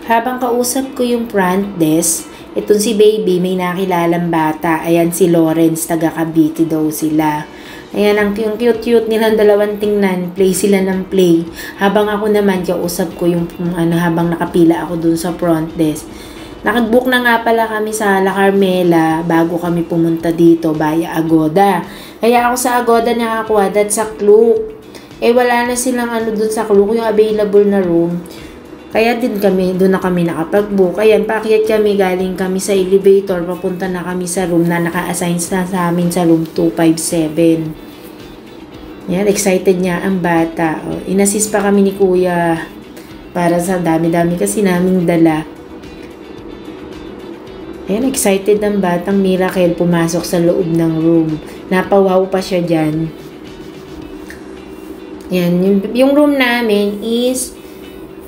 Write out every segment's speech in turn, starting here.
Habang kausap ko yung front desk, itong si baby may nakilalang bata. Ayan si Lawrence, taga Cavite daw sila. Ayan, yung cute-cute nilang dalawang tingnan. Play sila ng play. Habang ako naman, kausap ko yung habang nakapila ako dun sa front desk. Nakag-book na nga pala kami sa La Carmela bago kami pumunta dito via Agoda. Kaya ako sa Agoda nakakuha that sa Klook. Wala na silang dun sa Klook, yung available na room. Kaya doon na kami nakapag-book. Ayan, paakyat kami, galing kami sa elevator, papunta na kami sa room na naka-assign na sa amin sa room 257. Yan, excited niya ang bata. Inassist pa kami ni Kuya para sa dami-dami kasi naming dala. Ayan, excited ng batang Miracle pumasok sa loob ng room. Napawaw pa siya dyan. Yan, yung room namin is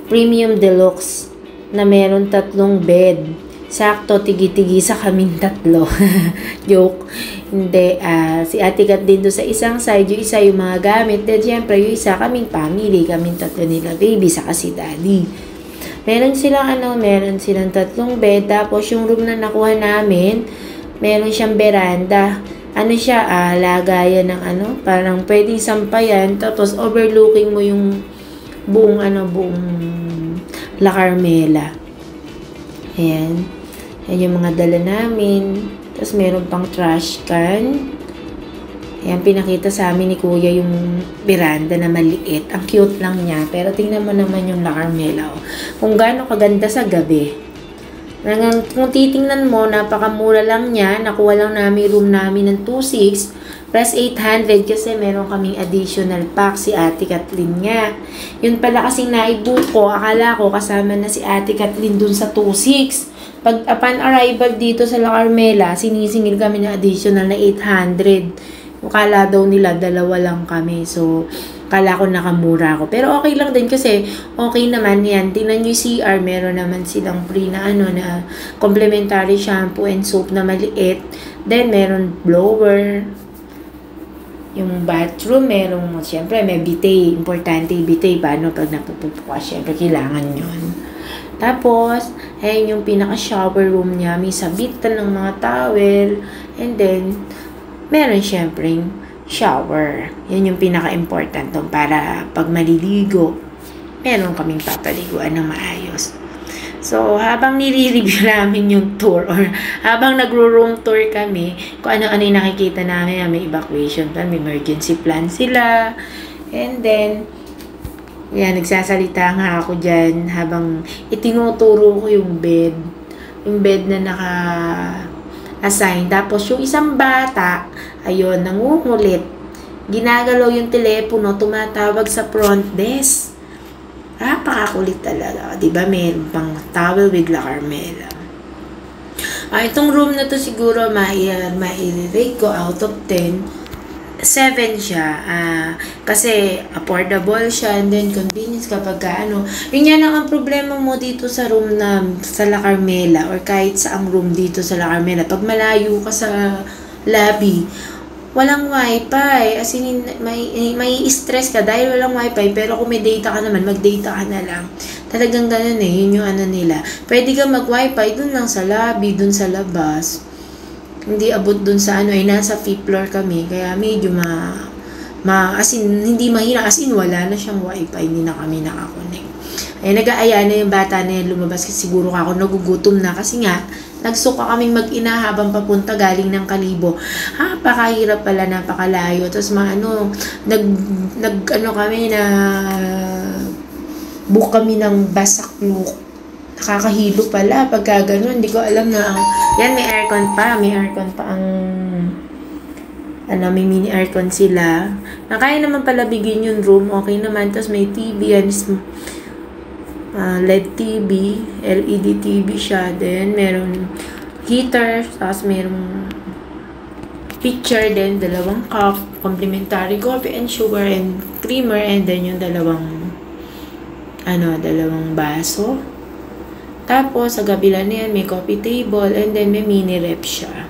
Premium Deluxe na meron 3 bed. Sakto, tigi-tigi sa kaming 3. Joke. Hindi, si Ate Kat din doon sa isang side, yung isa yung mga gamit. Then, syempre, yung isa kaming family, kaming 3 nila baby, saka si daddy. Meron silang 3 bed. Tapos, yung room na nakuha namin, meron siyang veranda. Lagayan ng parang pwedeng sampayan. Tapos, overlooking mo yung buong La Carmela. Ayan. Ayan yung mga dala namin. Tapos, meron pang trash can. Ayan, pinakita sa amin ni Kuya yung veranda na maliit. Ang cute lang niya. Pero tingnan mo naman yung La Carmela. Kung gaano kaganda sa gabi. Kung titingnan mo, napakamura lang niya. Nakuha lang namin room namin ng 2.6 plus 800 kasi meron kaming additional pack si Ate Kathleen nga. Yun pala kasing naibook ko. Akala ko kasama na si Ate Kathleen dun sa 2.6. Upon arrival dito sa La Carmela, sinisingil kami ng additional na 800. Kala daw nila, 2 lang kami. So, kala ko nakamura ako. Pero okay lang din kasi okay naman yan. Tingnan nyo yung CR, meron naman silang free na na complimentary shampoo and soap na maliit. Then, meron blower. Yung bathroom, siyempre, may bidet. Importante yung bidet. Paano pag napupupo ka, siyempre, kailangan yun. Tapos, ayun yung pinaka-shower room niya. May sabitan ng mga towel. And then, meron siyempre shower. Yan yung pinaka-important doon para pag maliligo, meron kaming papaliguan na maayos. So, habang nire-review namin yung tour or habang nagro-room tour kami, kung ano-ano yung nakikita namin, may evacuation plan, may emergency plan sila. And then, yan, nagsasalita nga ako dyan habang itinuturo ko yung bed. Yung bed na assign. Tapos, yung isang bata, ayun, nangungulit. Ginagalaw yung telepono, tumatawag sa front desk. Napakakulit talaga. Diba, meron pang towel with La Carmela. Itong room na to siguro, mai-rate ko out of 10. 7 siya. Kasi affordable siya and then convenience kapag yun yan ang problema mo dito sa room sa La Carmela or kahit saang room dito sa La Carmela. Pag malayo ka sa lobby, walang wifi. As in, may stress ka dahil walang wifi. Pero kung may data ka naman, mag-data ka na lang. Talagang ganun yun yung nila. Pwede ka mag-wifi dun lang sa lobby, dun sa labas. Hindi abot dun sa nasa 5th floor kami. Kaya medyo as in, hindi mahina. As in, wala na siyang wifi. Hindi na kami nakakonect. Nag-aaya na yung bata na yan lumabas kasi siguro ako nagugutom na. Kasi nga, nagsuka kaming mag-ina habang papunta galing ng Kalibo. Napakahirap pala, napakalayo. Tapos kami na book kami ng Basakluk. Nakakahilo pala pagka ganun. Hindi ko alam na yan, may aircon pa. May aircon pa ang may mini aircon sila. Kaya naman pala bigyan yung room. Okay naman. Tapos may TV. Yan is LED TV. LED TV siya. Then meron heater. Tapos meron picture din. 2 cup. Complimentary coffee and sugar and creamer. And then yung 2 baso. Tapos, sa kabila na yan, may coffee table, and then may mini rep siya.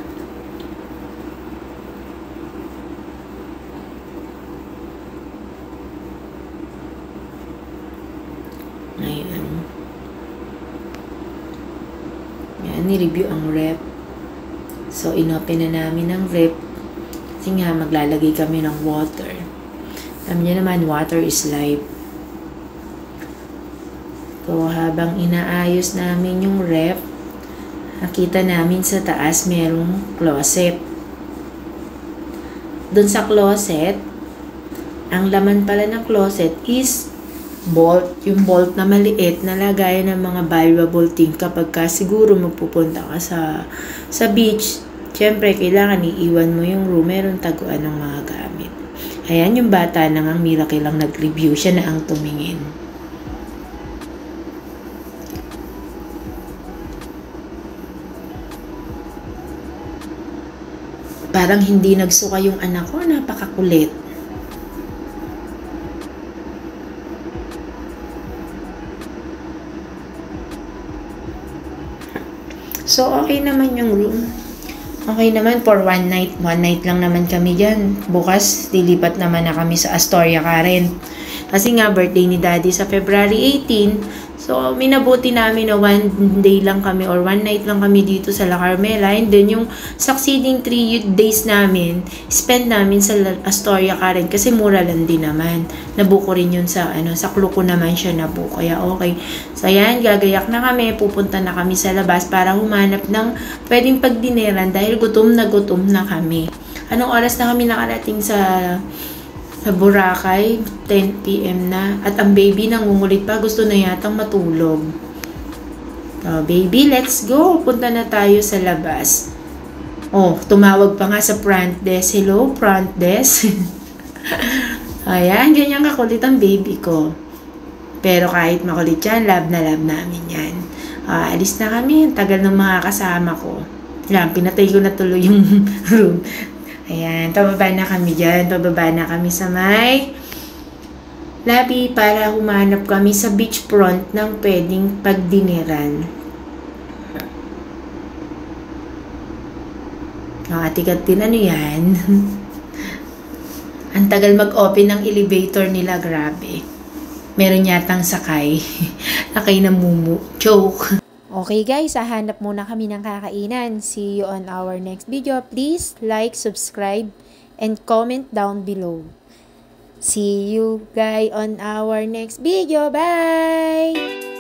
Ayan. Yan, ni-review ang rep. So, inopen na namin ang rep. Kasi nga, maglalagay kami ng water. Alam niyo naman, water is life. So, habang inaayos namin yung rep, nakita namin sa taas merong closet. Doon sa closet, ang laman pala ng closet is bolt. Yung bolt na maliit na lagayan ng mga valuable thing kapag ka siguro magpupunta ka sa beach. Siyempre, kailangan iiwan mo yung room. Meron taguan ng mga gamit. Ayan, yung bata na ang Miracle lang nag-review. Siya na ang tumingin. Parang hindi nagsuka yung anak ko. Napakakulit. So, okay naman yung room. Okay naman for one night. One night lang naman kami dyan. Bukas, lilipat naman na kami sa Astoria, Karen. Kasi nga, birthday ni Daddy sa February 18. So, minabuti namin na one day lang kami or one night lang kami dito sa La Carmela. And then, yung succeeding 3 days namin, spend namin sa Astoria, Karen. Kasi mura lang din naman. Nabuko rin yun sa Cluco naman siya nabuko. Kaya okay. So, ayan, gagayak na kami. Pupunta na kami sa labas para humanap ng pwedeng pagdineran dahil gutom na kami. Anong oras na kami nakarating sa Boracay? 10 PM na. At ang baby nangungulit pa. Gusto na yatang matulog. So, baby, let's go. Punta na tayo sa labas. Oh, tumawag pa nga sa front desk. Hello, front desk. Ayan, ganyan kakulit ang baby ko. Pero kahit makulit yan, love na love namin yan. Alis na kami. Ang tagal ng mga kasama ko. Yan, pinatay ko na tuloy yung room. Ayan, pababa na kami dyan. Pababa na kami sa may lobby para humanap kami sa beachfront ng pwedeng pagdineran. Atikat-tin ano yan? Ang tagal mag-open ng elevator nila, grabe. Meron yatang sakay. Sakay na mumu. Joke. Okay guys, hahanap muna kami ng kakainan. See you on our next video. Please like, subscribe, and comment down below. See you guys on our next video. Bye!